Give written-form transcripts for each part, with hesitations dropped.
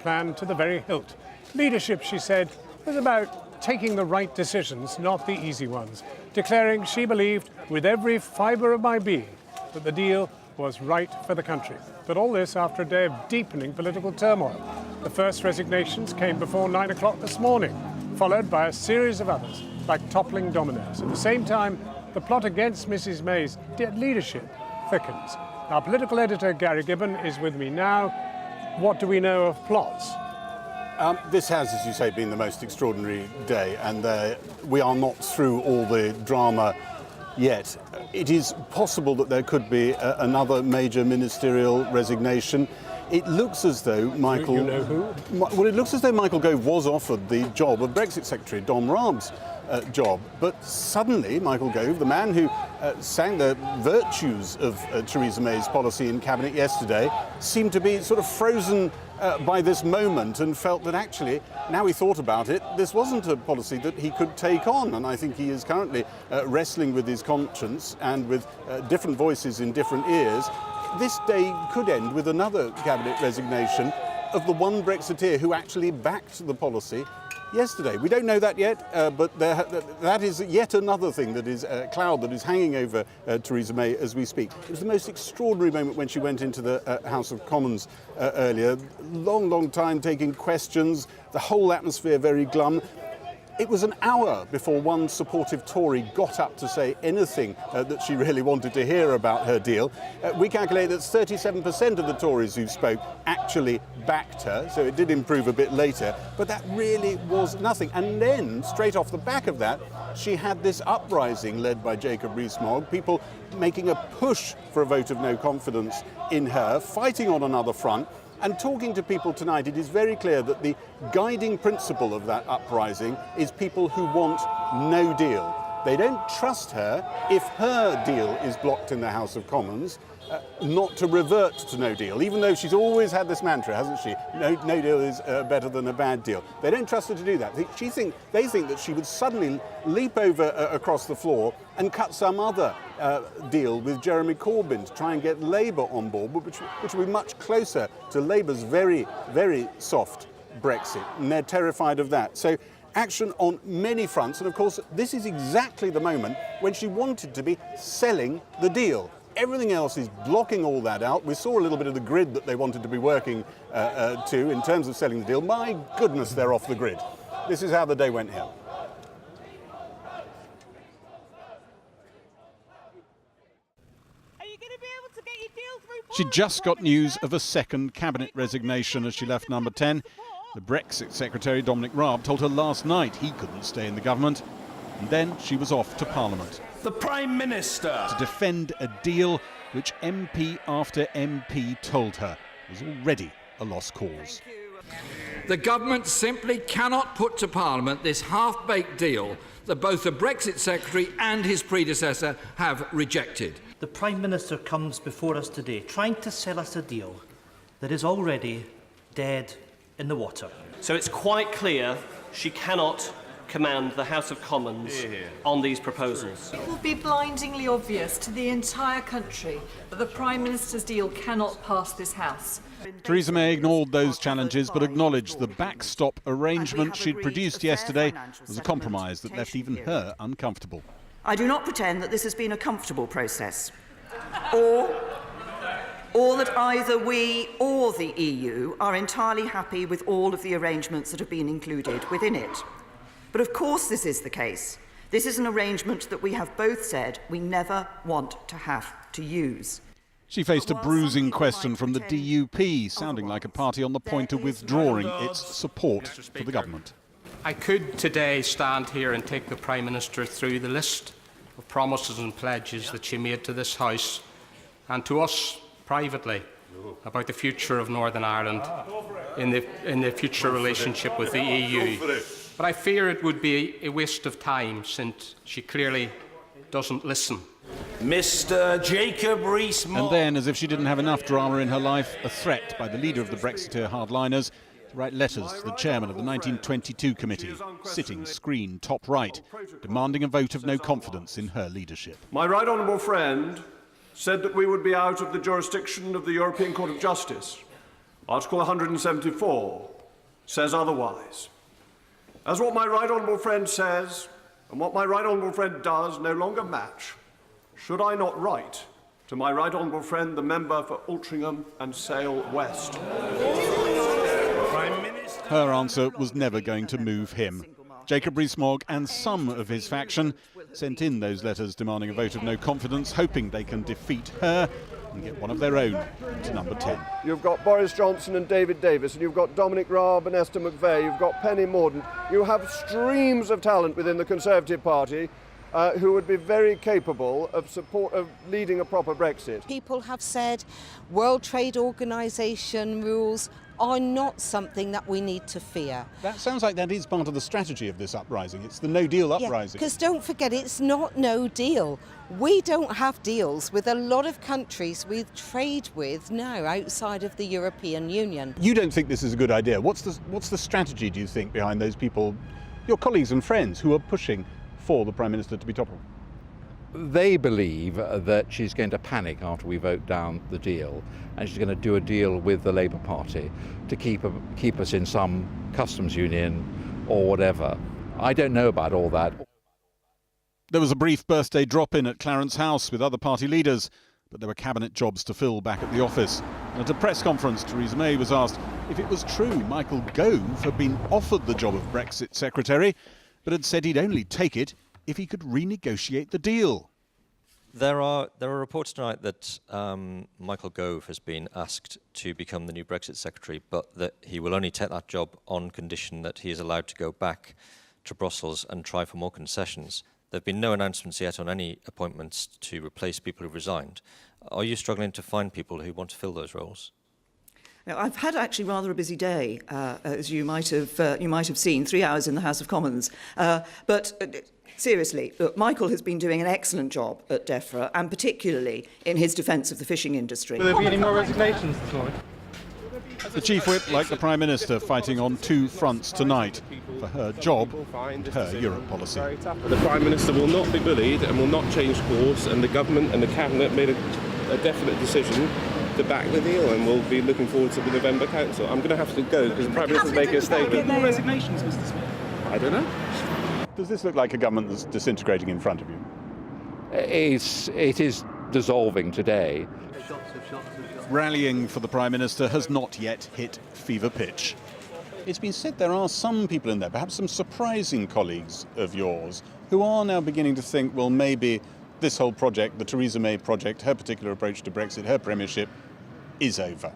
plan to the very hilt. Leadership, she said, was about taking the right decisions, not the easy ones, declaring she believed with every fibre of my being that the deal was right for the country. But all this after a day of deepening political turmoil. The first resignations came before 9 o'clock this morning, followed by a series of others, like toppling dominoes. At the same time, the plot against Mrs May's leadership thickens. Our political editor, Gary Gibbon, is with me now. What do we know of plots? This has, as you say, been the most extraordinary day, and we are not through all the drama yet. It is possible that there could be another major ministerial resignation. It looks as though Michael... You know who? Well, it looks as though Michael Gove was offered the job of Brexit Secretary, Dom Raab's job. But suddenly, Michael Gove, the man who sang the virtues of Theresa May's policy in Cabinet yesterday, seemed to be sort of frozen by this moment and felt that actually, now he thought about it, this wasn't a policy that he could take on. And I think he is currently wrestling with his conscience and with different voices in different ears. This day could end with another cabinet resignation of the one Brexiteer who actually backed the policy yesterday. We don't know that yet, but that is yet another thing that is a cloud that is hanging over Theresa May as we speak. It was the most extraordinary moment when she went into the House of Commons earlier. Long time taking questions, the whole atmosphere very glum. It was an hour before one supportive Tory got up to say anything that she really wanted to hear about her deal. We calculate that 37% of the Tories who spoke actually backed her, so it did improve a bit later, but that really was nothing. And then, straight off the back of that, she had this uprising led by Jacob Rees-Mogg, people making a push for a vote of no confidence in her, fighting on another front. And talking to people tonight, it is very clear that the guiding principle of that uprising is people who want no deal. They don't trust her if her deal is blocked in the House of Commons, not to revert to no deal, even though she's always had this mantra, hasn't she? No deal is better than a bad deal. They don't trust her to do that. They think that she would suddenly leap over across the floor and cut some other deal with Jeremy Corbyn to try and get Labour on board, which would be much closer to Labour's very, very soft Brexit, and they're terrified of that. So action on many fronts, and of course this is exactly the moment when she wanted to be selling the deal. Everything else is blocking all that out. We saw a little bit of the grid that they wanted to be working to in terms of selling the deal. My goodness, they're off the grid. This is how the day went here. She just got news of a second cabinet resignation as she left number 10. The Brexit Secretary, Dominic Raab, told her last night he couldn't stay in the government. And then she was off to Parliament. The Prime Minister! To defend a deal which MP after MP told her was already a lost cause. The government simply cannot put to Parliament this half-baked deal that both the Brexit Secretary and his predecessor have rejected. The Prime Minister comes before us today trying to sell us a deal that is already dead in the water. So it's quite clear she cannot command the House of Commons on these proposals. It will be blindingly obvious to the entire country that the Prime Minister's deal cannot pass this House. Theresa May ignored those challenges but acknowledged the backstop arrangement she'd produced yesterday was a compromise that left even her uncomfortable. I do not pretend that this has been a comfortable process, or that either we or the EU are entirely happy with all of the arrangements that have been included within it. But of course this is the case. This is an arrangement that we have both said we never want to have to use. She faced a bruising question from the DUP, sounding like a party on the point of withdrawing its support for the government. I could today stand here and take the Prime Minister through the list of promises and pledges that she made to this House and to us privately about the future of Northern Ireland in the future relationship with the EU. But I fear it would be a waste of time since she clearly doesn't listen. Mr. Jacob Rees-Mogg. And then, as if she didn't have enough drama in her life, a threat by the leader of the Brexiteer hardliners to write letters to the chairman of the 1922 committee, sitting screen top right, demanding a vote of no confidence in her leadership. My right honourable friend said that we would be out of the jurisdiction of the European Court of Justice, Article 174. says otherwise. As what my right honourable friend says and what my right honourable friend does no longer match, should I not write to my right honourable friend, the member for Altrincham and Sale West? Her answer was never going to move him. Jacob Rees-Mogg and some of his faction sent in those letters demanding a vote of no confidence, hoping they can defeat her and get one of their own to number 10. You've got Boris Johnson and David Davis, and you've got Dominic Raab and Esther McVeigh, you've got Penny Mordaunt. You have streams of talent within the Conservative Party who would be very capable of leading a proper Brexit. People have said World Trade Organization rules are not something that we need to fear. That sounds like that is part of the strategy of this uprising. It's the no-deal uprising. Because don't forget, it's not no deal. We don't have deals with a lot of countries we trade with now outside of the European Union. You don't think this is a good idea. What's the strategy, do you think, behind those people, your colleagues and friends, who are pushing for the Prime Minister to be toppled? They believe that she's going to panic after we vote down the deal, and she's going to do a deal with the Labour Party to keep us in some customs union or whatever. I don't know about all that. There was a brief birthday drop-in at Clarence House with other party leaders, but there were cabinet jobs to fill back at the office. And at a press conference, Theresa May was asked if it was true Michael Gove had been offered the job of Brexit Secretary, but had said he'd only take it if he could renegotiate the deal. There are reports tonight that Michael Gove has been asked to become the new Brexit Secretary, but that he will only take that job on condition that he is allowed to go back to Brussels and try for more concessions. There have been no announcements yet on any appointments to replace people who've resigned. Are you struggling to find people who want to fill those roles? Now, I've had actually rather a busy day, as you might have seen, 3 hours in the House of Commons. Seriously, look, Michael has been doing an excellent job at DEFRA, and particularly in his defence of the fishing industry. Will there be any more resignations this morning? The Chief Whip, like the Prime Minister, fighting on two fronts tonight for her job and her Europe policy. The Prime Minister will not be bullied and will not change course, and the Government and the Cabinet made a definite decision to back the deal, and we'll be looking forward to the November Council. I'm going to have to go because the Prime Minister's making a statement. More resignations, Mr. Smith? I don't know. Does this look like a government that's disintegrating in front of you? It is dissolving today. Rallying for the Prime Minister has not yet hit fever pitch. It's been said there are some people in there, perhaps some surprising colleagues of yours, who are now beginning to think, well, maybe this whole project, the Theresa May project, her particular approach to Brexit, her premiership, is over.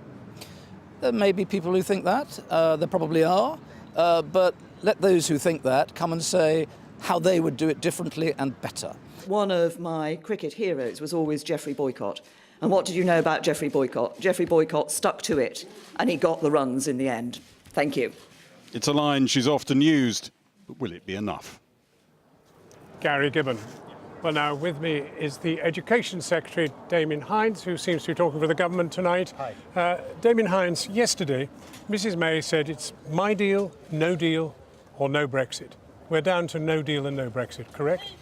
There may be people who think that. There probably are. But let those who think that come and say how they would do it differently and better. One of my cricket heroes was always Geoffrey Boycott. And what did you know about Geoffrey Boycott? Geoffrey Boycott stuck to it, and he got the runs in the end. Thank you. It's a line she's often used, but will it be enough? Gary Gibbon. Well, now with me is the Education Secretary, Damien Hinds, who seems to be talking for the government tonight. Hi. Damien Hinds, yesterday, Mrs May said it's my deal, or no Brexit. We're down to no deal and no Brexit, correct?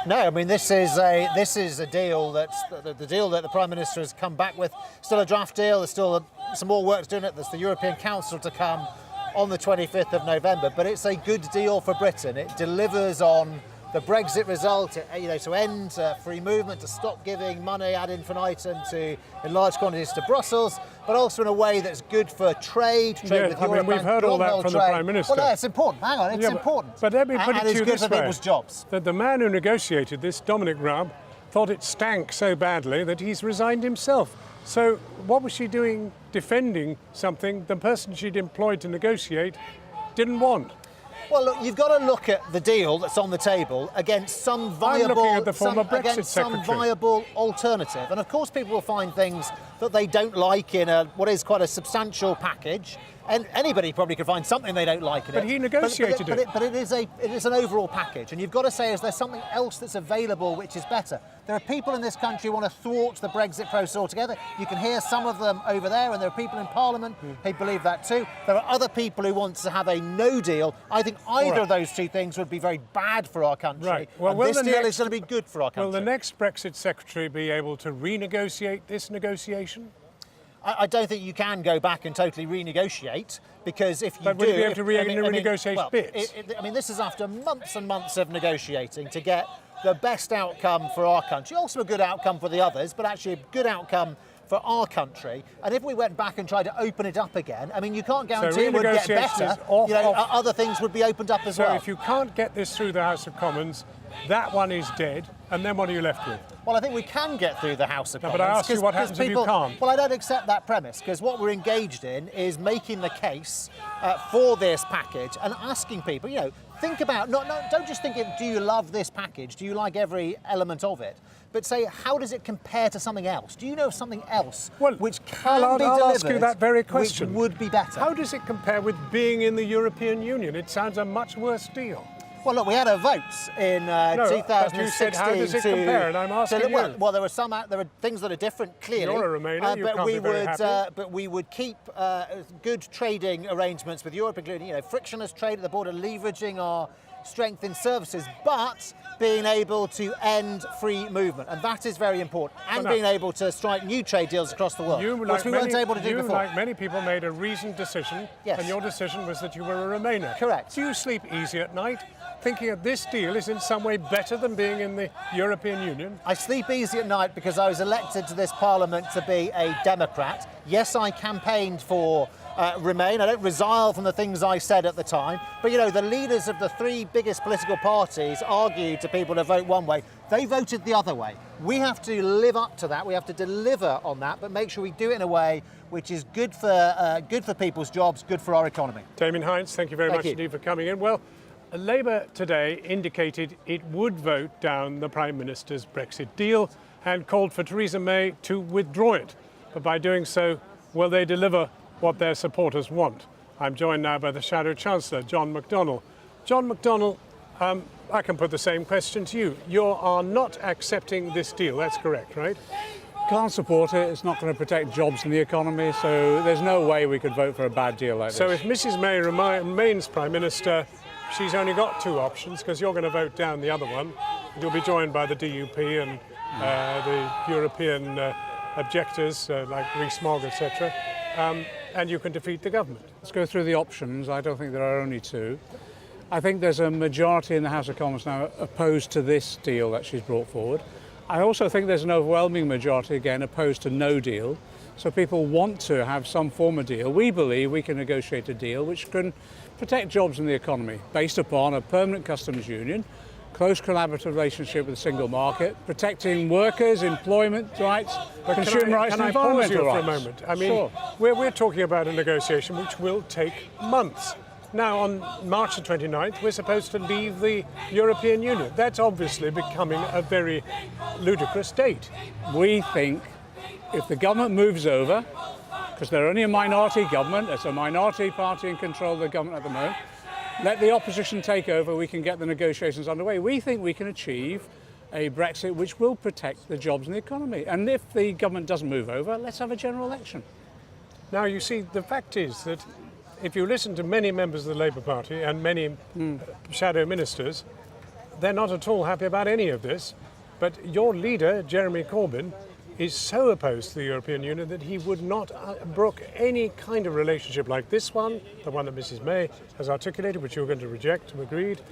No, I mean this is a deal that's the deal that the Prime Minister has come back with. Still a draft deal. There's still some more work to do in it. There's the European Council to come on the 25th of November. But it's a good deal for Britain. It delivers on the Brexit result, to end free movement, to stop giving money ad infinitum in large quantities to Brussels, but also in a way that's good for trade with Europe. I mean, we've heard all that from the Prime Minister. Well, no, it's important. Hang on, it's important. But let me put it to you this way. People's jobs. That the man who negotiated this, Dominic Raab, thought it stank so badly that he's resigned himself. So what was she doing defending something the person she'd employed to negotiate didn't want? Well, look, you've got to look at the deal that's on the table against some viable, alternative. And of course, people will find things that they don't like in what is quite a substantial package. And anybody probably could find something they don't like in it. But he negotiated it. But it is an overall package. And you've got to say, is there something else that's available which is better? There are people in this country who want to thwart the Brexit process altogether. You can hear some of them over there, and there are people in Parliament who believe that too. There are other people who want to have a no deal. I think either of those two things would be very bad for our country. Right. Well, and this deal is going to be good for our country. Will the next Brexit Secretary be able to renegotiate this negotiation? I don't think you can go back and totally renegotiate, because if you but do... would you be able to renegotiate bits? I mean, this is after months and months of negotiating to get the best outcome for our country, also a good outcome for the others, but actually a good outcome for our country. And if we went back and tried to open it up again, I mean, you can't guarantee it would get better. Other things would be opened up as well. So if you can't get this through the House of Commons, that one is dead, and then what are you left with? Well, I think we can get through the House of Commons. But I ask you what happens if you can't. Well, I don't accept that premise, because what we're engaged in is making the case for this package and asking people, think about, don't just think, do you love this package? Do you like every element of it? But say, how does it compare to something else? Do you know of something else which can be delivered, I'll ask you that very question. Which would be better? How does it compare with being in the European Union? It sounds a much worse deal. Well, look, we had a vote in 2016. But you said, how does it compare? And I'm asking you. Well, there were things that are different, clearly. You're a Remainer. You can't be very happy. But we would keep good trading arrangements with Europe, including frictionless trade at the border, leveraging our strength in services, but being able to end free movement, and that is very important, and being able to strike new trade deals across the world, which we weren't able to do before. Like many people, made a reasoned decision, and your decision was that you were a Remainer. Correct. Do you sleep easy at night, thinking that this deal is in some way better than being in the European Union? I sleep easy at night because I was elected to this Parliament to be a Democrat. Yes, I campaigned for Remain. I don't resile from the things I said at the time. But, the leaders of the three biggest political parties argued to people to vote one way. They voted the other way. We have to live up to that. We have to deliver on that, but make sure we do it in a way which is good for people's jobs, good for our economy. Damien Hinds, thank you very much indeed for coming in. Well, Labour today indicated it would vote down the Prime Minister's Brexit deal and called for Theresa May to withdraw it. But by doing so, will they deliver what their supporters want? I'm joined now by the Shadow Chancellor, John McDonnell. John McDonnell, I can put the same question to you. You are not accepting this deal, that's correct, right? Can't support it. It's not going to protect jobs in the economy, so there's no way we could vote for a bad deal like this. So if Mrs May remains Prime Minister, she's only got two options, because you're going to vote down the other one. You'll be joined by the DUP and the European objectors like Rees-Mogg, etc. And you can defeat the government. Let's go through the options. I don't think there are only two. I think there's a majority in the House of Commons now opposed to this deal that she's brought forward. I also think there's an overwhelming majority, again, opposed to no deal. So people want to have some form of deal. We believe we can negotiate a deal which can protect jobs in the economy based upon a permanent customs union, close collaborative relationship with the single market, protecting workers, employment rights, consumer rights and environmental rights. For a moment? I mean, we're talking about a negotiation which will take months. Now, on March the 29th, we're supposed to leave the European Union. That's obviously becoming a very ludicrous date. We think if the government moves over, because they're only a minority government, it's a minority party in control of the government at the moment, let the opposition take over, we can get the negotiations underway. We think we can achieve a Brexit which will protect the jobs in the economy. And if the government doesn't move over, let's have a general election. Now, you see, the fact is that if you listen to many members of the Labour Party and many shadow ministers, they're not at all happy about any of this. But your leader, Jeremy Corbyn, is so opposed to the European Union that he would not brook any kind of relationship like this one, the one that Mrs May has articulated, which you're going to reject, agreed.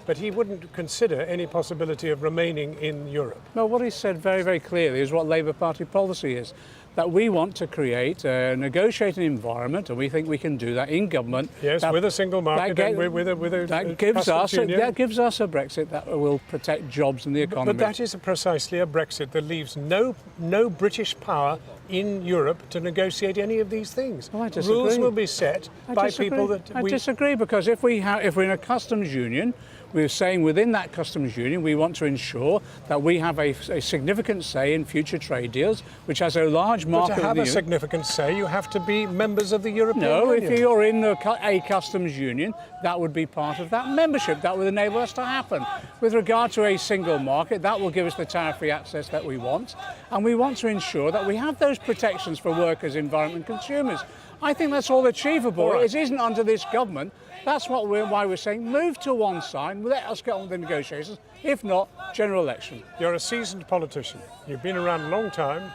But he wouldn't consider any possibility of remaining in Europe. No, what he said very, very clearly is what Labour Party policy is, that we want to create a negotiating environment, and we think we can do that in government. Yes, with a single market and with a customs union. That gives us a Brexit that will protect jobs in the economy. But that is precisely a Brexit that leaves no British power in Europe to negotiate any of these things. Well, I disagree. Rules will be set by people that I disagree, because if we're in a customs union, we're saying within that customs union we want to ensure that we have a significant say in future trade deals, which has a large market. But to have a significant say, you have to be members of the European Union. No, if you're in a customs union, that would be part of that membership. That would enable us to happen. With regard to a single market, that will give us the tariff-free access that we want. And we want to ensure that we have those protections for workers, environment, consumers. I think that's all achievable. Right. It isn't under this government. That's why we're saying move to one side, let us get on with the negotiations. If not, general election. You're a seasoned politician. You've been around a long time.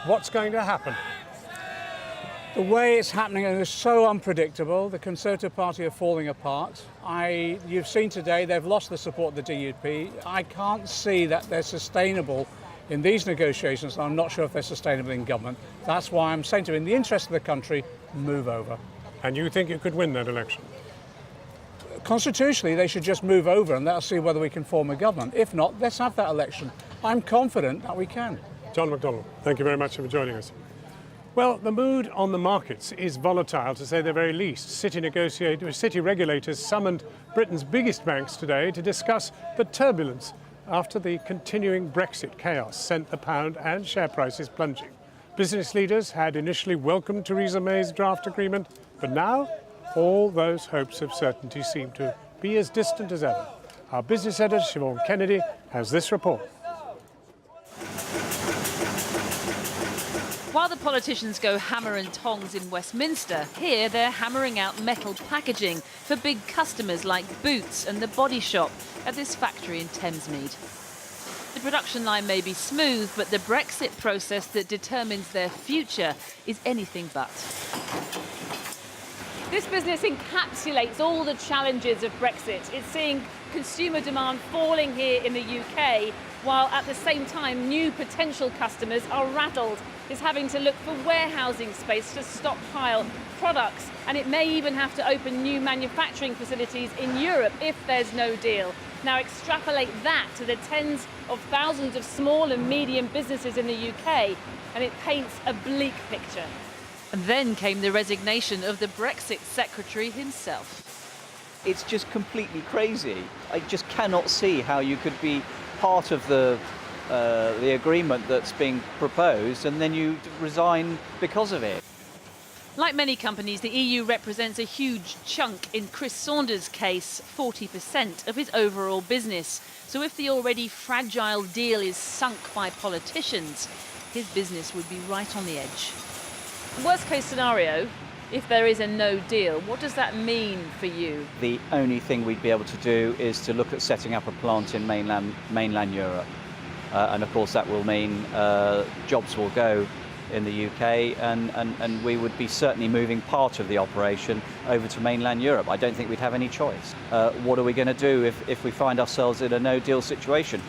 What's going to happen? The way it's happening is so unpredictable. The Conservative Party are falling apart. You've seen today they've lost the support of the DUP. I can't see that they're sustainable in these negotiations. I'm not sure if they're sustainable in government. That's why I'm saying to you, in the interest of the country, move over. And you think you could win that election? Constitutionally, they should just move over and that'll see whether we can form a government. If not, let's have that election. I'm confident that we can. John McDonnell, thank you very much for joining us. Well, the mood on the markets is volatile, to say the very least. City regulators summoned Britain's biggest banks today to discuss the turbulence after the continuing Brexit chaos sent the pound and share prices plunging. Business leaders had initially welcomed Theresa May's draft agreement, but now all those hopes of certainty seem to be as distant as ever. Our business editor, Siobhan Kennedy, has this report. While the politicians go hammer and tongs in Westminster, here they're hammering out metal packaging for big customers like Boots and the Body Shop at this factory in Thamesmead. The production line may be smooth, but the Brexit process that determines their future is anything but. This business encapsulates all the challenges of Brexit. It's seeing consumer demand falling here in the UK, while at the same time new potential customers are rattled. It's having to look for warehousing space to stockpile products, and it may even have to open new manufacturing facilities in Europe if there's no deal. Now extrapolate that to the tens of thousands of small and medium businesses in the UK, and it paints a bleak picture. And then came the resignation of the Brexit secretary himself. It's just completely crazy. I just cannot see how you could be part of the agreement that's being proposed and then you resign because of it. Like many companies, the EU represents a huge chunk, in Chris Saunders' case, 40% of his overall business. So if the already fragile deal is sunk by politicians, his business would be right on the edge. Worst case scenario, if there is a no deal, what does that mean for you? The only thing we'd be able to do is to look at setting up a plant in mainland Europe. And of course that will mean jobs will go in the UK and we would be certainly moving part of the operation over to mainland Europe. I don't think we'd have any choice. What are we going to do if we find ourselves in a no-deal situation?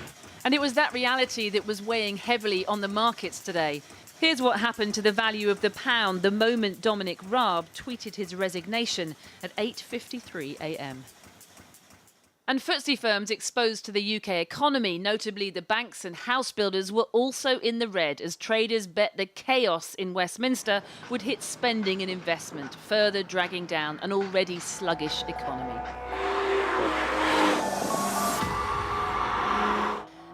And it was that reality that was weighing heavily on the markets today. Here's what happened to the value of the pound the moment Dominic Raab tweeted his resignation at 8:53 a.m. And FTSE firms exposed to the UK economy, notably the banks and house builders, were also in the red as traders bet the chaos in Westminster would hit spending and investment, further dragging down an already sluggish economy.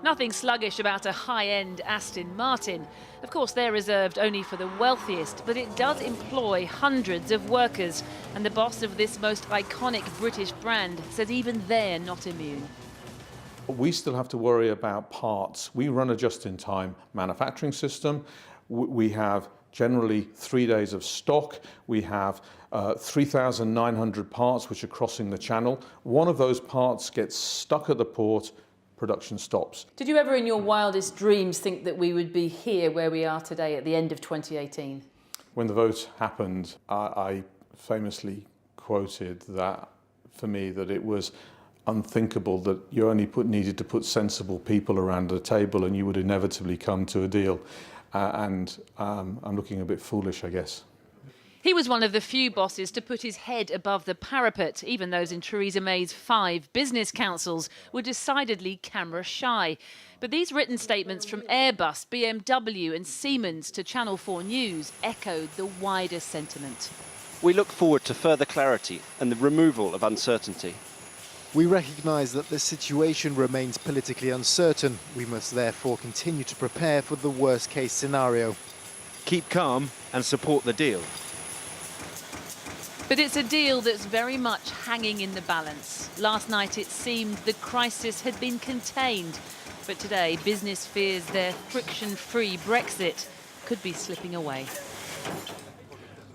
Nothing sluggish about a high-end Aston Martin. Of course, they're reserved only for the wealthiest, but it does employ hundreds of workers. And the boss of this most iconic British brand says even they're not immune. We still have to worry about parts. We run a just-in-time manufacturing system. We have generally 3 days of stock. We have 3,900 parts which are crossing the channel. One of those parts gets stuck at the port, production stops. Did you ever in your wildest dreams think that we would be here where we are today at the end of 2018? When the vote happened, I famously quoted that, for me, that it was unthinkable that you only needed to put sensible people around the table and you would inevitably come to a deal. I'm looking a bit foolish, I guess. He was one of the few bosses to put his head above the parapet. Even those in Theresa May's 5 business councils were decidedly camera shy. But these written statements from Airbus, BMW and Siemens to Channel 4 News echoed the wider sentiment. We look forward to further clarity and the removal of uncertainty. We recognise that the situation remains politically uncertain. We must therefore continue to prepare for the worst case scenario. Keep calm and support the deal. But it's a deal that's very much hanging in the balance. Last night it seemed the crisis had been contained. But today business fears their friction-free Brexit could be slipping away.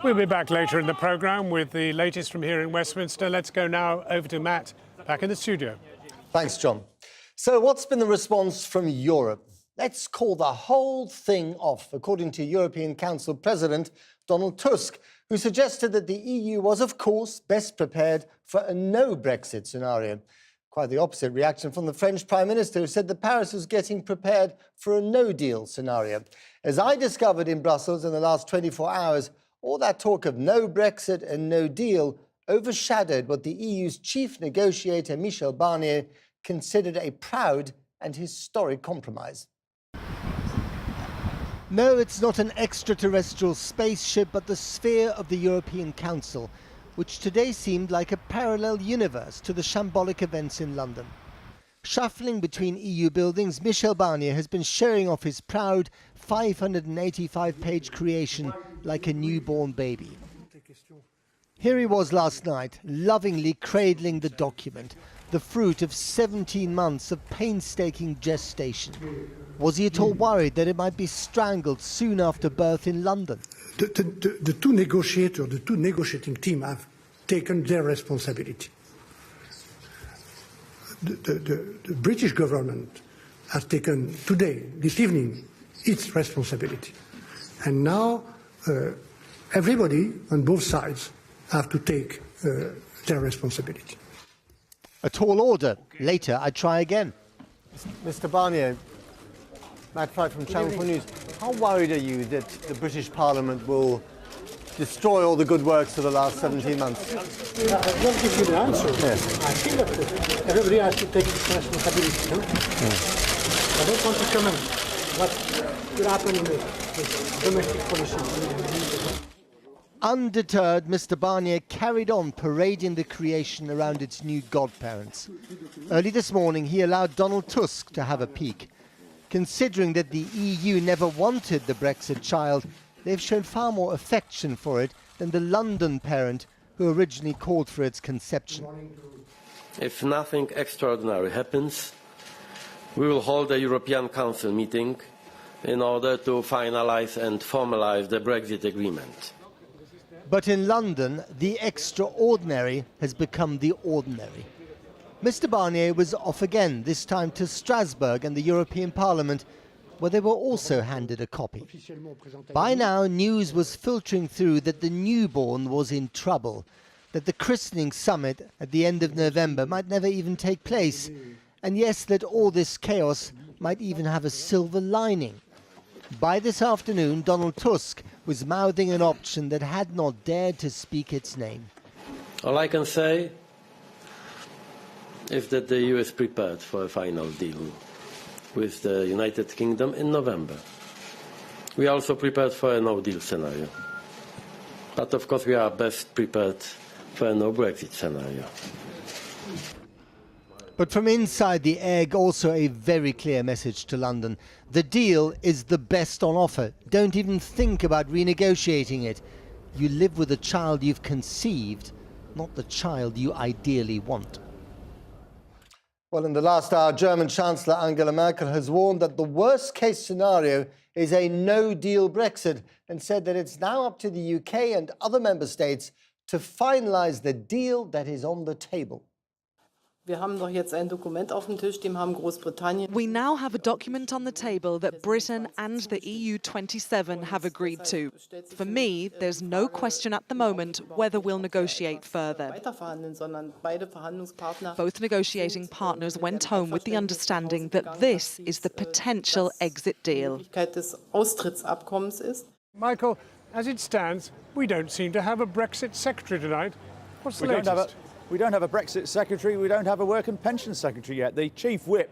We'll be back later in the programme with the latest from here in Westminster. Let's go now over to Matt, back in the studio. Thanks, John. So what's been the response from Europe? let's call the whole thing off, according to European Council President Donald Tusk, who suggested that the EU was, of course, best prepared for a no-Brexit scenario. Quite the opposite reaction from the French Prime Minister, who said that Paris was getting prepared for a no-deal scenario. As I discovered in Brussels in the last 24 hours, all that talk of no Brexit and no deal overshadowed what the EU's chief negotiator, Michel Barnier, considered a proud and historic compromise. No, it's not an extraterrestrial spaceship, but the sphere of the European Council, which today seemed like a parallel universe to the shambolic events in London. Shuffling between EU buildings, Michel Barnier has been showing off his proud 585-page creation like a newborn baby. Here he was last night, lovingly cradling the document, the fruit of 17 months of painstaking gestation. Was he at all worried that it might be strangled soon after birth in London? The two negotiators, the two negotiating team have taken their responsibility. The British government has taken today, this evening, its responsibility. And now everybody on both sides have to take their responsibility. A tall order. Later, I try again. Mr. Barnier, Matt Price from Channel 4 News. How worried are you that the British Parliament will destroy all the good works of the last 17 months? I won't give you the answer. Yes. I think that everybody has to take its responsibility. No? Yes. I don't want to comment what could happen in the domestic policy. Undeterred, Mr. Barnier carried on parading the creation around its new godparents. Early this morning, he allowed Donald Tusk to have a peek. Considering that the EU never wanted the Brexit child, they've shown far more affection for it than the London parent who originally called for its conception. If nothing extraordinary happens, we will hold a European Council meeting in order to finalise and formalise the Brexit agreement. But in London, the extraordinary has become the ordinary. Mr. Barnier was off again, this time to Strasbourg and the European Parliament, where they were also handed a copy. By now, news was filtering through that the newborn was in trouble, that the christening summit at the end of November might never even take place, and yes, that all this chaos might even have a silver lining. By this afternoon, Donald Tusk was mouthing an option that had not dared to speak its name. All I can say is that the EU is prepared for a final deal with the United Kingdom in November. We are also prepared for a no-deal scenario. But of course we are best prepared for a no-Brexit scenario. But from inside the egg, also a very clear message to London. The deal is the best on offer. Don't even think about renegotiating it. You live with the child you've conceived, not the child you ideally want. Well, in the last hour, German Chancellor Angela Merkel has warned that the worst-case scenario is a no-deal Brexit and said that it's now up to the UK and other member states to finalise the deal that is on the table. We now have a document on the table that Britain and the EU27 have agreed to. For me, there's no question at the moment whether we'll negotiate further. Both negotiating partners went home with the understanding that this is the potential exit deal. Michael, as it stands, we don't seem to have a Brexit secretary tonight. What's the latest? We don't have a Brexit secretary, we don't have a work and pension secretary yet. The chief whip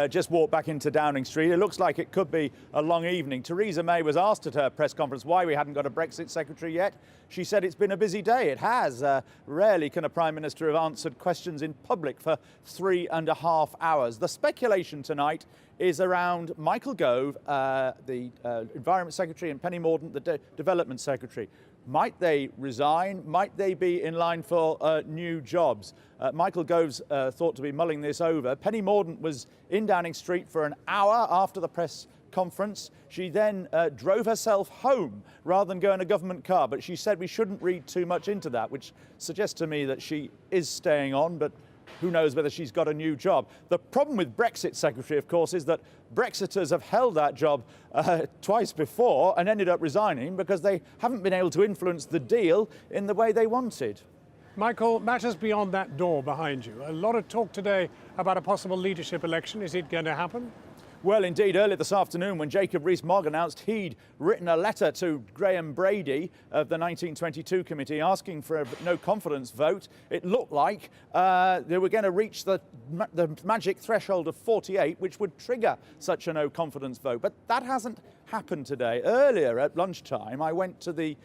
just walked back into Downing Street. It looks like it could be a long evening. Theresa May was asked at her press conference why we hadn't got a Brexit secretary yet. She said it's been a busy day. It has. Rarely can a Prime Minister have answered questions in public for 3.5 hours. The speculation tonight is around Michael Gove, the Environment Secretary, and Penny Mordaunt, the Development Secretary. Might they resign? Might they be in line for new jobs? Michael Gove's thought to be mulling this over. Penny Mordaunt was in Downing Street for an hour after the press conference. She then drove herself home rather than go in a government car. But she said we shouldn't read too much into that, which suggests to me that she is staying on. But who knows whether she's got a new job. The problem with Brexit Secretary, of course, is that Brexiters have held that job twice before and ended up resigning because they haven't been able to influence the deal in the way they wanted. Michael, matters beyond that door behind you. A lot of talk today about a possible leadership election. Is it going to happen? Well, indeed, earlier this afternoon when Jacob Rees-Mogg announced he'd written a letter to Graham Brady of the 1922 committee asking for a no-confidence vote, it looked like they were going to reach the magic threshold of 48, which would trigger such a no-confidence vote. But that hasn't happened today. Earlier at lunchtime, I went to the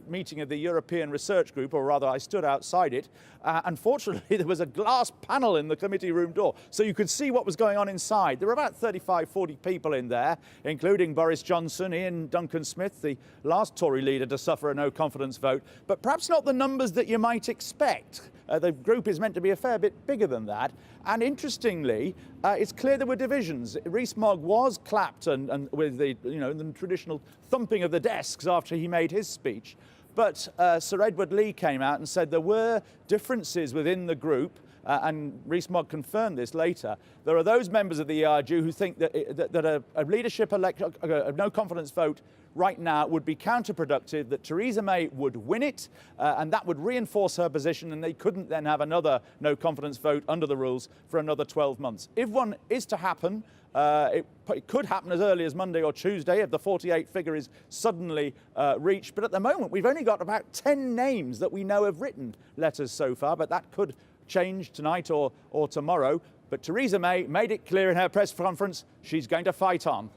meeting of the European Research Group, or rather I stood outside it. Unfortunately, there was a glass panel in the committee room door, so you could see what was going on inside. There were about 35, 40 people in there, including Boris Johnson, Ian Duncan Smith, the last Tory leader to suffer a no-confidence vote, but perhaps not the numbers that you might expect. The group is meant to be a fair bit bigger than that. And interestingly, it's clear there were divisions. Rees-Mogg was clapped and with the, the traditional thumping of the desks after he made his speech. But Sir Edward Lee came out and said there were differences within the group, and Rees-Mogg confirmed this later. There are those members of the ERG who think that a leadership a no-confidence vote right now would be counterproductive, that Theresa May would win it, and that would reinforce her position, and they couldn't then have another no-confidence vote under the rules for another 12 months. If one is to happen, it could happen as early as Monday or Tuesday if the 48 figure is suddenly reached. But at the moment, we've only got about 10 names that we know have written letters so far, but that could change tonight or tomorrow. But Theresa May made it clear in her press conference she's going to fight on.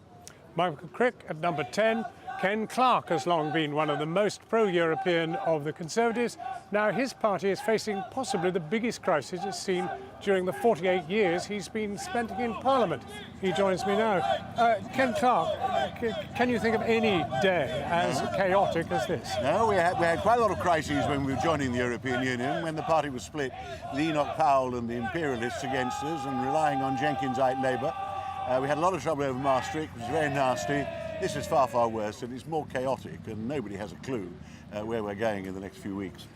Michael Crick at number 10. Ken Clarke has long been one of the most pro-European of the Conservatives. Now his party is facing possibly the biggest crisis it's seen during the 48 years he's been spending in Parliament. He joins me now. Ken Clarke, can you think of any day as chaotic as this? No, we had quite a lot of crises when we were joining the European Union, when the party was split, with Enoch Powell and the imperialists against us and relying on Jenkinsite Labour. We had a lot of trouble over Maastricht, which was very nasty. This is far, far worse, and it's more chaotic, and nobody has a clue where we're going in the next few weeks.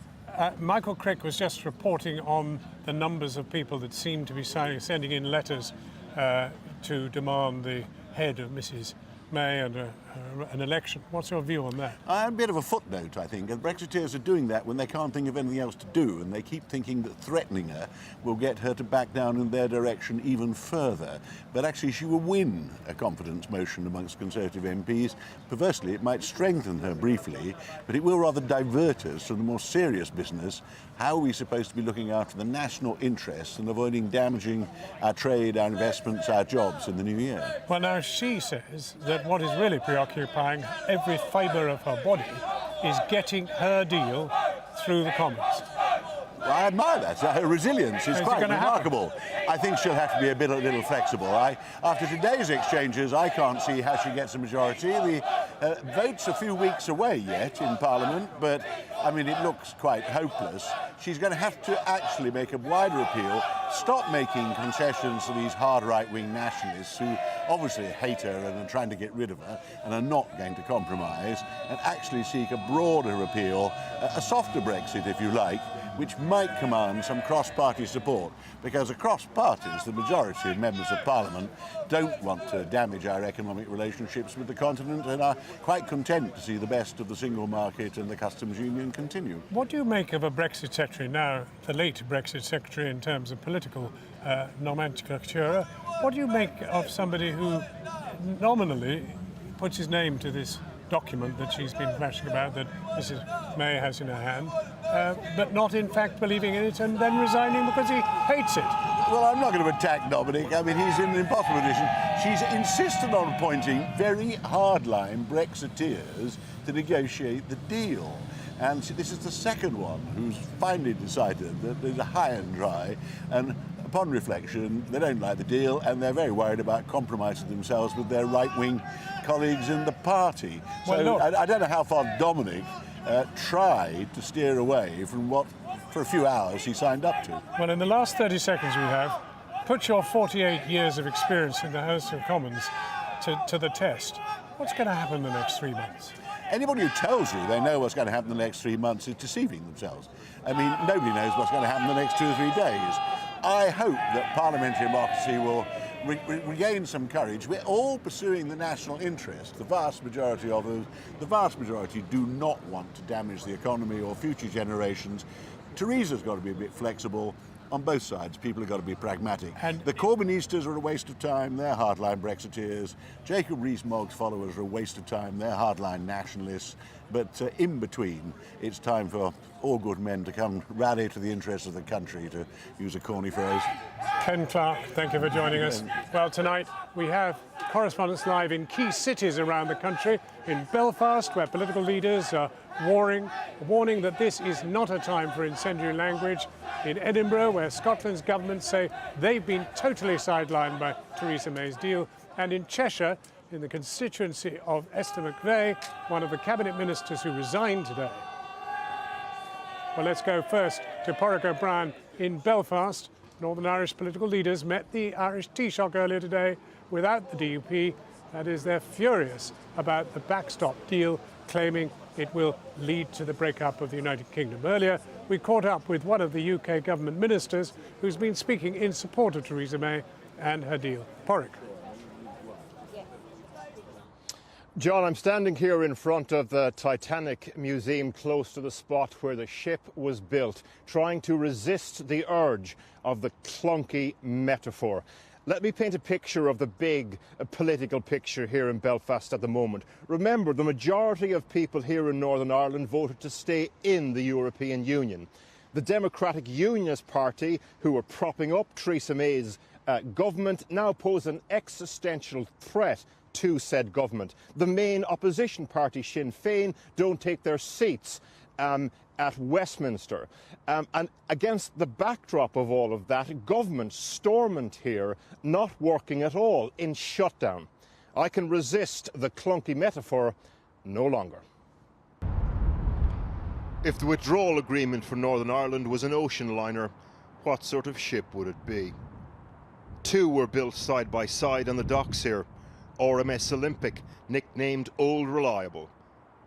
Michael Crick was just reporting on the numbers of people that seem to be sending in letters to demand the head of Mrs May and an election. What's your view on that? A bit of a footnote, I think. And Brexiteers are doing that when they can't think of anything else to do, and they keep thinking that threatening her will get her to back down in their direction even further. But actually she will win a confidence motion amongst Conservative MPs. Perversely, it might strengthen her briefly, but it will rather divert us from the more serious business. How are we supposed to be looking after the national interests and avoiding damaging our trade, our investments, our jobs in the new year? Well, now she says that what is really preoccupying every fibre of her body is getting her deal through the Commons. Well, I admire that. Her resilience is quite remarkable. I think she'll have to be a little flexible. After today's exchanges, I can't see how she gets a majority. The vote's a few weeks away yet in Parliament, but I mean, it looks quite hopeless. She's going to have to actually make a wider appeal, stop making concessions to these hard right-wing nationalists who obviously hate her and are trying to get rid of her and are not going to compromise, and actually seek a broader appeal, a softer Brexit, if you like, which might command some cross-party support, because across parties, the majority of members of Parliament don't want to damage our economic relationships with the continent and are quite content to see the best of the single market and the customs union continue. What do you make of a Brexit secretary now, the late Brexit secretary in terms of political nomenclature? What do you make of somebody who nominally puts his name to this document that she's been flashing about, that Mrs May has in her hand, but not in fact believing in it and then resigning because he hates it? Well, I'm not going to attack Dominic. I mean, he's in an impossible position. She's insisted on appointing very hardline Brexiteers to negotiate the deal. And this is the second one who's finally decided that there's a high and dry, and upon reflection, they don't like the deal and they're very worried about compromising themselves with their right-wing colleagues in the party. So I don't know how far Dominic tried to steer away from what, for a few hours, he signed up to. Well, in the last 30 seconds we have, put your 48 years of experience in the House of Commons to the test. What's going to happen in the next 3 months? Anybody who tells you they know what's going to happen in the next 3 months is deceiving themselves. I mean, nobody knows what's going to happen in the next 2 or 3 days. I hope that parliamentary democracy will regain some courage. We're all pursuing the national interest. The vast majority of us, the vast majority do not want to damage the economy or future generations. Theresa's got to be a bit flexible. On both sides, people have got to be pragmatic. And the Corbynistas are a waste of time, they're hardline Brexiteers. Jacob Rees-Mogg's followers are a waste of time, they're hardline nationalists. But in between, it's time for all good men to come rally to the interests of the country, to use a corny phrase. Ken Clark, thank you for joining us. Well, tonight we have correspondents live in key cities around the country. In Belfast, where political leaders are warning that this is not a time for incendiary language. In Edinburgh, where Scotland's government say they've been totally sidelined by Theresa May's deal. And in Cheshire, in the constituency of Esther McVey, one of the cabinet ministers who resigned today. Well, let's go first to Porrick O'Brien in Belfast. Northern Irish political leaders met the Irish Taoiseach earlier today without the DUP. That is, they're furious about the backstop deal, claiming it will lead to the breakup of the United Kingdom. Earlier, we caught up with one of the UK government ministers who's been speaking in support of Theresa May and her deal. Porrick. John, I'm standing here in front of the Titanic Museum, close to the spot where the ship was built, trying to resist the urge of the clunky metaphor. Let me paint a picture of the big political picture here in Belfast at the moment. Remember, the majority of people here in Northern Ireland voted to stay in the European Union. The Democratic Unionist Party, who were propping up Theresa May's government, now pose an existential threat to said government. The main opposition party, Sinn Féin, don't take their seats at Westminster. And against the backdrop of all of that, government stormont here, not working at all, in shutdown. I can resist the clunky metaphor no longer. If the withdrawal agreement for Northern Ireland was an ocean liner, what sort of ship would it be? Two were built side by side on the docks here. RMS Olympic, nicknamed Old Reliable.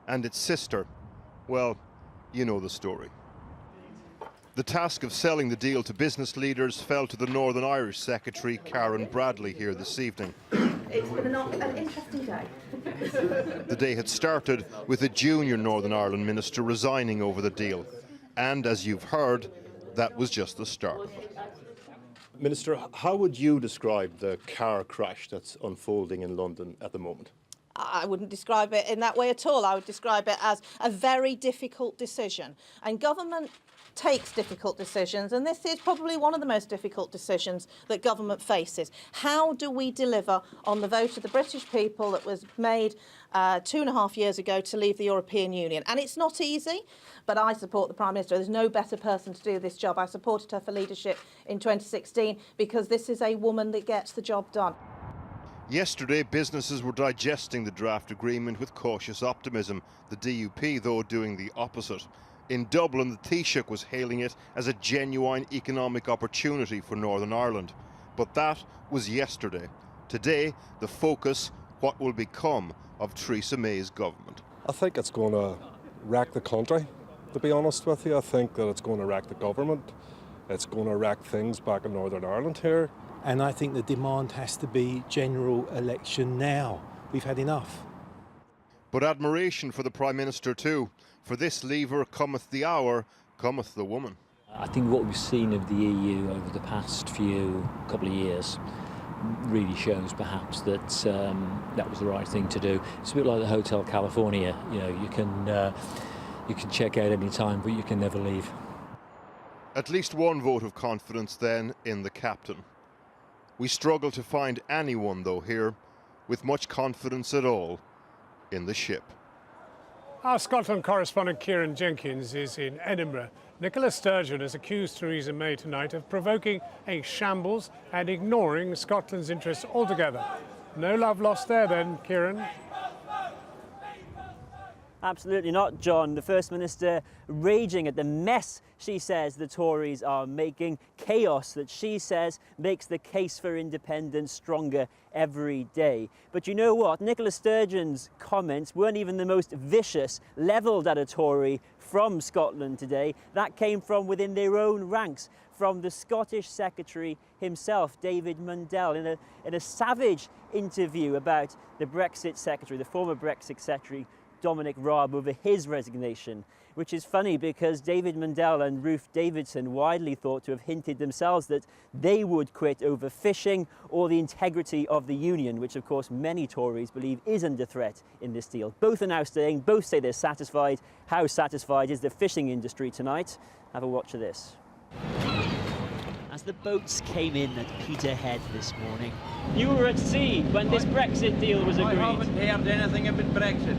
And its sister, well, you know the story. The task of selling the deal to business leaders fell to the Northern Irish Secretary, Karen Bradley, here this evening. It's been an interesting day. The day had started with a junior Northern Ireland minister resigning over the deal. And as you've heard, that was just the start of it. Minister, how would you describe the car crash that's unfolding in London at the moment? I wouldn't describe it in that way at all. I would describe it as a very difficult decision. And government takes difficult decisions, and this is probably one of the most difficult decisions that government faces. How do we deliver on the vote of the British people that was made 2.5 years ago to leave the European Union? And it's not easy, but I support the Prime Minister. There's no better person to do this job. I supported her for leadership in 2016 because this is a woman that gets the job done. Yesterday, businesses were digesting the draft agreement with cautious optimism, the DUP, though, doing the opposite. In Dublin, the Taoiseach was hailing it as a genuine economic opportunity for Northern Ireland. But that was yesterday. Today, the focus, what will become of Theresa May's government. I think it's going to wreck the country, to be honest with you. I think that it's going to wreck the government. It's going to wreck things back in Northern Ireland here. And I think the demand has to be general election now. We've had enough. But admiration for the Prime Minister too. For this lever cometh the hour, cometh the woman. I think what we've seen of the EU over the past couple of years really shows perhaps that that was the right thing to do. It's a bit like the Hotel California. You know, you can check out any time, but you can never leave. At least one vote of confidence then in the captain. We struggle to find anyone though here with much confidence at all in the ship. Our Scotland correspondent Kieran Jenkins is in Edinburgh. Nicola Sturgeon has accused Theresa May tonight of provoking a shambles and ignoring Scotland's interests altogether. No love lost there then, Kieran. Absolutely not, John. The First Minister raging at the mess she says the Tories are making, chaos that she says makes the case for independence stronger every day. But you know what? Nicola Sturgeon's comments weren't even the most vicious, levelled at a Tory from Scotland today. That came from within their own ranks, from the Scottish Secretary himself, David Mundell, in a savage interview about the Brexit Secretary, the former Brexit Secretary, Dominic Raab, over his resignation, which is funny because David Mundell and Ruth Davidson widely thought to have hinted themselves that they would quit over fishing or the integrity of the union, which of course many Tories believe is under threat in this deal. Both are now staying, both say they're satisfied. How satisfied is the fishing industry tonight? Have a watch of this. As the boats came in at Peterhead this morning. You were at sea when this Brexit deal was agreed. I haven't heard anything about Brexit.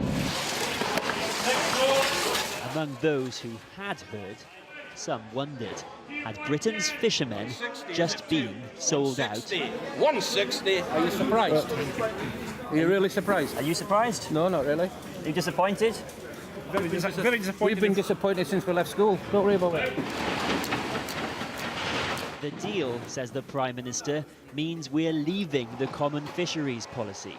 Among those who had heard, some wondered, had Britain's fishermen just been sold out? 160. Are you surprised? Are you really surprised? Are you surprised? No, not really. Are you disappointed? Very disappointed. We've been disappointed since we left school. Don't worry about it. The deal, says the Prime Minister, means we're leaving the common fisheries policy,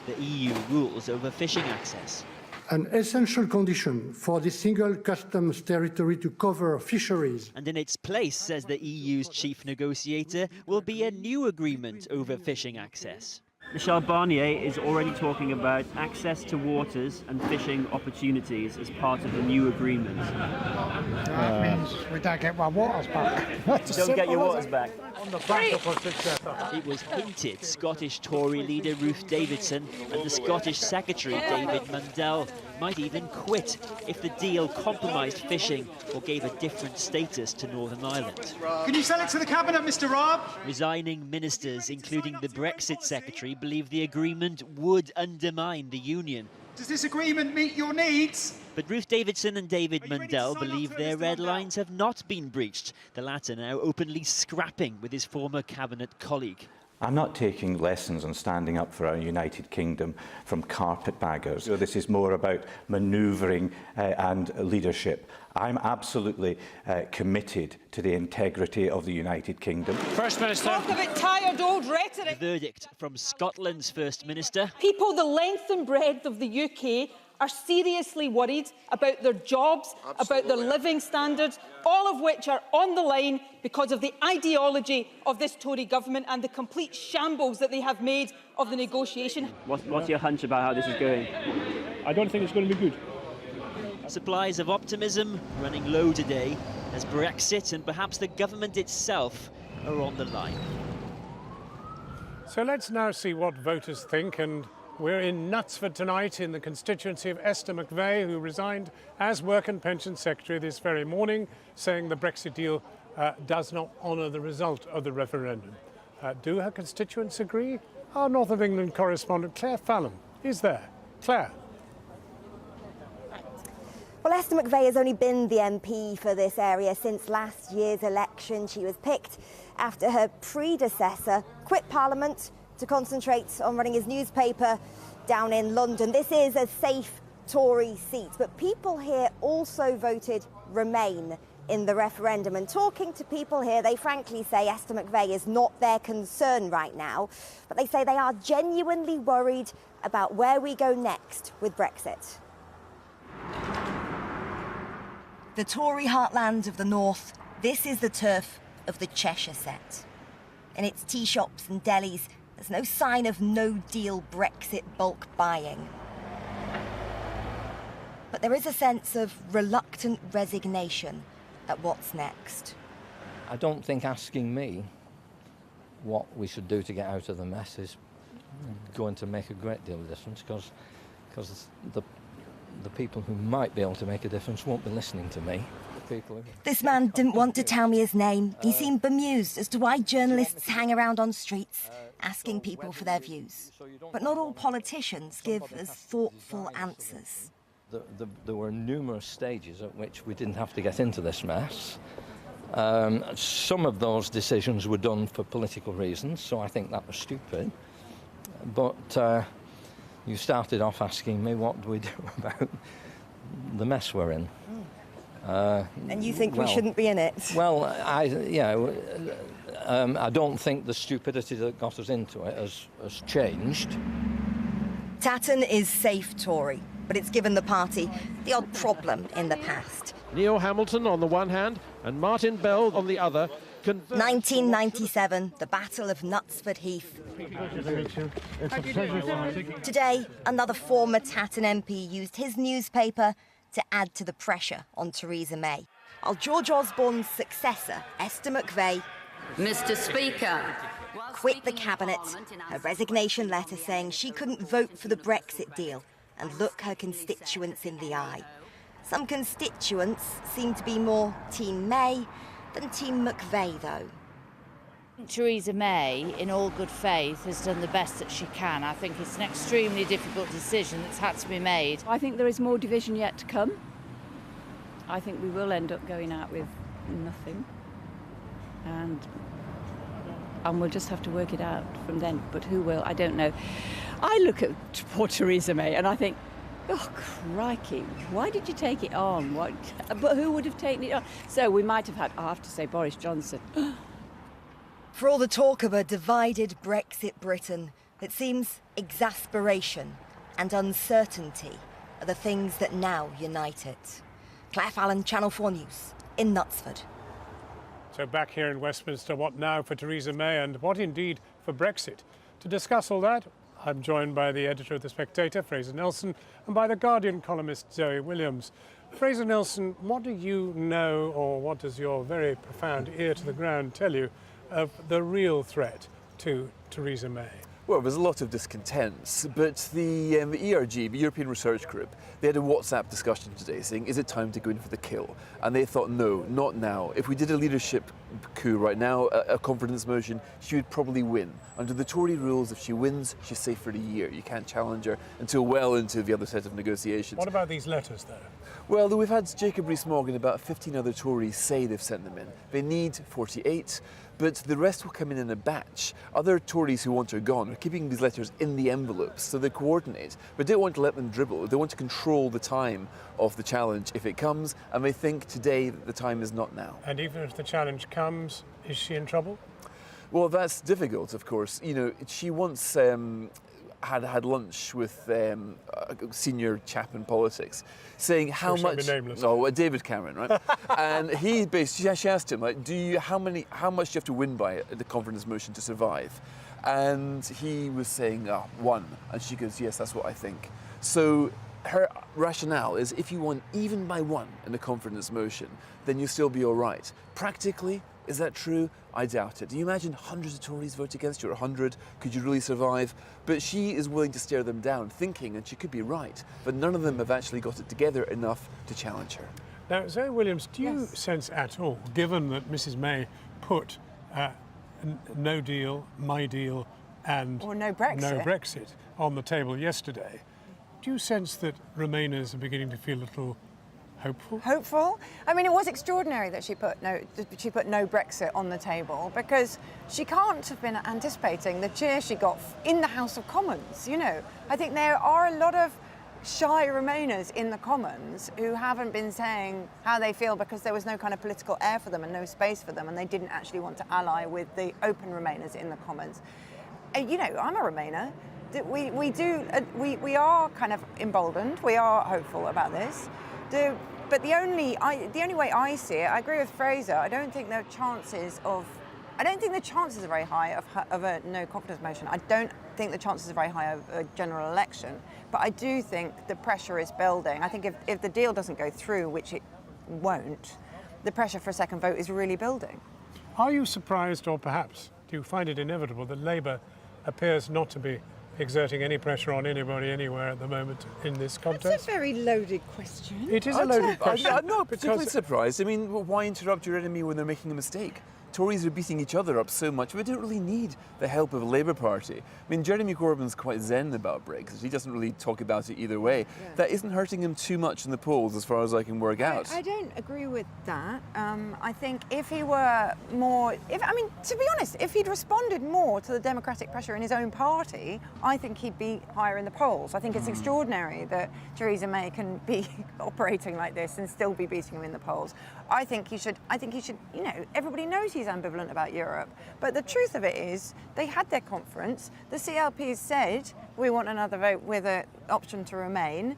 the EU rules over fishing access. An essential condition for the single customs territory to cover fisheries. And in its place, says the EU's chief negotiator, will be a new agreement over fishing access. Michel Barnier is already talking about access to waters and fishing opportunities as part of the new agreement. That means we don't get our waters back. Don't get your waters back. On the back of us, It was hinted Scottish Tory leader Ruth Davidson and the Scottish Secretary David Mundell might even quit if the deal compromised fishing or gave a different status to Northern Ireland. Can you sell it to the Cabinet, Mr. Raab? Resigning ministers, including the Brexit Secretary, believe the agreement would undermine the union. Does this agreement meet your needs? But Ruth Davidson and David Mundell believe their red lines have not been breached, the latter now openly scrapping with his former cabinet colleague. I'm not taking lessons on standing up for our United Kingdom from carpetbaggers. This is more about manoeuvring and leadership. I'm absolutely committed to the integrity of the United Kingdom. First Minister. Talk about tired old rhetoric. The verdict from Scotland's First Minister. People the length and breadth of the UK are seriously worried about their jobs, about their living standards, all of which are on the line because of the ideology of this Tory government and the complete shambles that they have made of the negotiation. What's your hunch about how this is going? I don't think it's going to be good. Supplies of optimism running low today as Brexit and perhaps the government itself are on the line. So let's now see what voters think, and we're in Knutsford tonight in the constituency of Esther McVey, who resigned as Work and Pension Secretary this very morning, saying the Brexit deal does not honour the result of the referendum. Do her constituents agree? Our North of England correspondent Claire Fallon is there. Claire. Well, Esther McVey has only been the MP for this area since last year's election. She was picked after her predecessor quit Parliament to concentrate on running his newspaper down in London. This is a safe Tory seat, but people here also voted Remain in the referendum. And talking to people here, they frankly say Esther McVey is not their concern right now, but they say they are genuinely worried about where we go next with Brexit. The Tory heartland of the north, this is the turf of the Cheshire set. In its tea shops and delis, there's no sign of no-deal Brexit bulk buying. But there is a sense of reluctant resignation at what's next. I don't think asking me what we should do to get out of the mess is going to make a great deal of difference, because the people who might be able to make a difference won't be listening to me. This man didn't want to tell me his name. He seemed bemused as to why journalists hang around on streets asking people for their views. But not all politicians give as thoughtful answers. There were numerous stages at which we didn't have to get into this mess. Some of those decisions were done for political reasons, so I think that was stupid. But you started off asking me what do we do about the mess we're in. And you think we shouldn't be in it? Well, I don't think the stupidity that got us into it has changed. Tatton is safe Tory, but it's given the party the odd problem in the past. Neil Hamilton on the one hand and Martin Bell on the other. 1997, the Battle of Knutsford Heath. Today, another former Tatton MP used his newspaper to add to the pressure on Theresa May, while George Osborne's successor, Esther McVey, Mr. Speaker, quit the cabinet, her resignation letter saying she couldn't vote for the Brexit deal and look her constituents in the eye. Some constituents seem to be more Team May than Team McVey, though. Theresa May, in all good faith, has done the best that she can. I think it's an extremely difficult decision that's had to be made. I think there is more division yet to come. I think we will end up going out with nothing. And we'll just have to work it out from then. But who will? I don't know. I look at poor Theresa May and I think, oh, crikey, why did you take it on? But who would have taken it on? So we might have had, I have to say, Boris Johnson. For all the talk of a divided Brexit Britain, it seems exasperation and uncertainty are the things that now unite it. Claire Fallon, Channel 4 News, in Knutsford. So back here in Westminster, what now for Theresa May and what indeed for Brexit? To discuss all that, I'm joined by the editor of The Spectator, Fraser Nelson, and by the Guardian columnist, Zoe Williams. Fraser Nelson, what do you know, or what does your very profound ear to the ground tell you of the real threat to Theresa May? Well, there's a lot of discontent, but the ERG, the European Research Group, they had a WhatsApp discussion today saying, is it time to go in for the kill? And they thought, no, not now. If we did a leadership coup right now, a confidence motion, she would probably win. Under the Tory rules, if she wins, she's safe for a year. You can't challenge her until well into the other set of negotiations. What about these letters, though? Well, we've had Jacob Rees-Mogg and about 15 other Tories say they've sent them in. They need 48. But the rest will come in a batch. Other Tories who want her gone are keeping these letters in the envelopes, so they coordinate, but don't want to let them dribble. They want to control the time of the challenge if it comes, and they think today that the time is not now. And even if the challenge comes, is she in trouble? Well, that's difficult, of course. You know, she once had lunch with a senior chap in politics, saying how much. David Cameron, right? And he basically, she asked him, like, how much do you have to win by the confidence motion to survive? And he was saying, 1. And she goes, yes, that's what I think. So her rationale is, if you won even by 1 in the confidence motion, then you'll still be all right. Practically, is that true? I doubt it. Do you imagine hundreds of Tories vote against you, or 100? Could you really survive? But she is willing to stare them down, thinking, and she could be right, but none of them have actually got it together enough to challenge her. Now, Zoe Williams, do you sense at all, given that Mrs May put no deal, my deal, and no Brexit on the table yesterday, do you sense that Remainers are beginning to feel a little hopeful? Hopeful? I mean, it was extraordinary that she put no Brexit on the table, because she can't have been anticipating the cheer she got in the House of Commons. You know, I think there are a lot of shy Remainers in the Commons who haven't been saying how they feel because there was no kind of political air for them and no space for them, and they didn't actually want to ally with the open Remainers in the Commons. You know, I'm a Remainer. We are kind of emboldened. We are hopeful about this. But the only way I see it, I agree with Fraser. I don't think the chances are very high of a no confidence motion. I don't think the chances are very high of a general election. But I do think the pressure is building. I think if the deal doesn't go through, which it won't, the pressure for a second vote is really building. Are you surprised, or perhaps do you find it inevitable, that Labour appears not to be exerting any pressure on anybody anywhere at the moment in this context? That's a very loaded question. It is a loaded question. I'm not particularly surprised. I mean, why interrupt your enemy when they're making a mistake? Tories are beating each other up so much, we don't really need the help of a Labour Party. I mean, Jeremy Corbyn's quite zen about Brexit. He doesn't really talk about it either way. Yeah. That isn't hurting him too much in the polls, as far as I can work out. I don't agree with that. I think if he were more, to be honest, if he'd responded more to the democratic pressure in his own party, I think he'd be higher in the polls. I think it's extraordinary that Theresa May can be operating like this and still be beating him in the polls. I think he should, you know, everybody knows he's ambivalent about Europe, but the truth of it is they had their conference, the CLPs said we want another vote with an option to remain.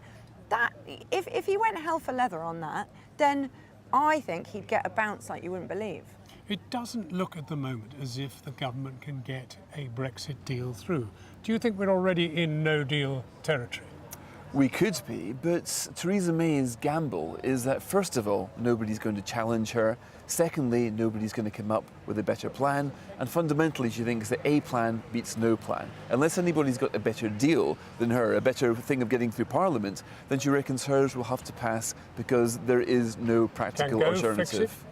That if he went hell for leather on that, then I think he'd get a bounce like you wouldn't believe. It doesn't look at the moment as if the government can get a Brexit deal through. Do you think we're already in no-deal territory? We could be, but Theresa May's gamble is that, first of all, nobody's going to challenge her. Secondly, nobody's going to come up with a better plan. And fundamentally, she thinks that a plan beats no plan. Unless anybody's got a better deal than her, a better thing of getting through Parliament, then she reckons hers will have to pass because there is no practical alternative.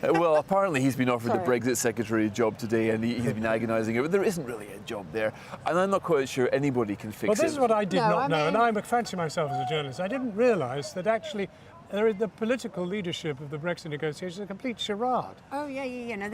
Well, apparently he's been offered the Brexit Secretary job today and he's been agonising it, but there isn't really a job there. And I'm not quite sure anybody can fix it. Well, this is what I did not know, and I fancy myself as a journalist. I didn't realise that actually the political leadership of the Brexit negotiations is a complete charade. Oh, yeah. No,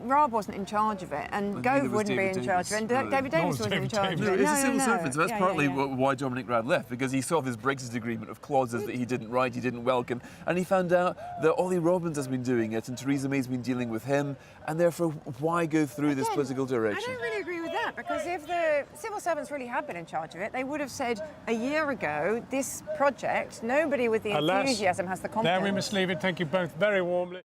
Raab wasn't in charge of it, and Gove wouldn't be in charge of it, and David Davis wasn't in charge of it. He's a civil servant, so that's partly why Dominic Raab left, because he saw this Brexit agreement of clauses that he didn't write, he didn't welcome, and he found out that Ollie Robbins has been doing it, and Theresa May's been dealing with him, and therefore, why go through this political direction? I don't really agree with that, because if the civil servants really had been in charge of it, they would have said a year ago, this project, nobody with the enthusiasm has the confidence. There we must leave it. Thank you both very warmly.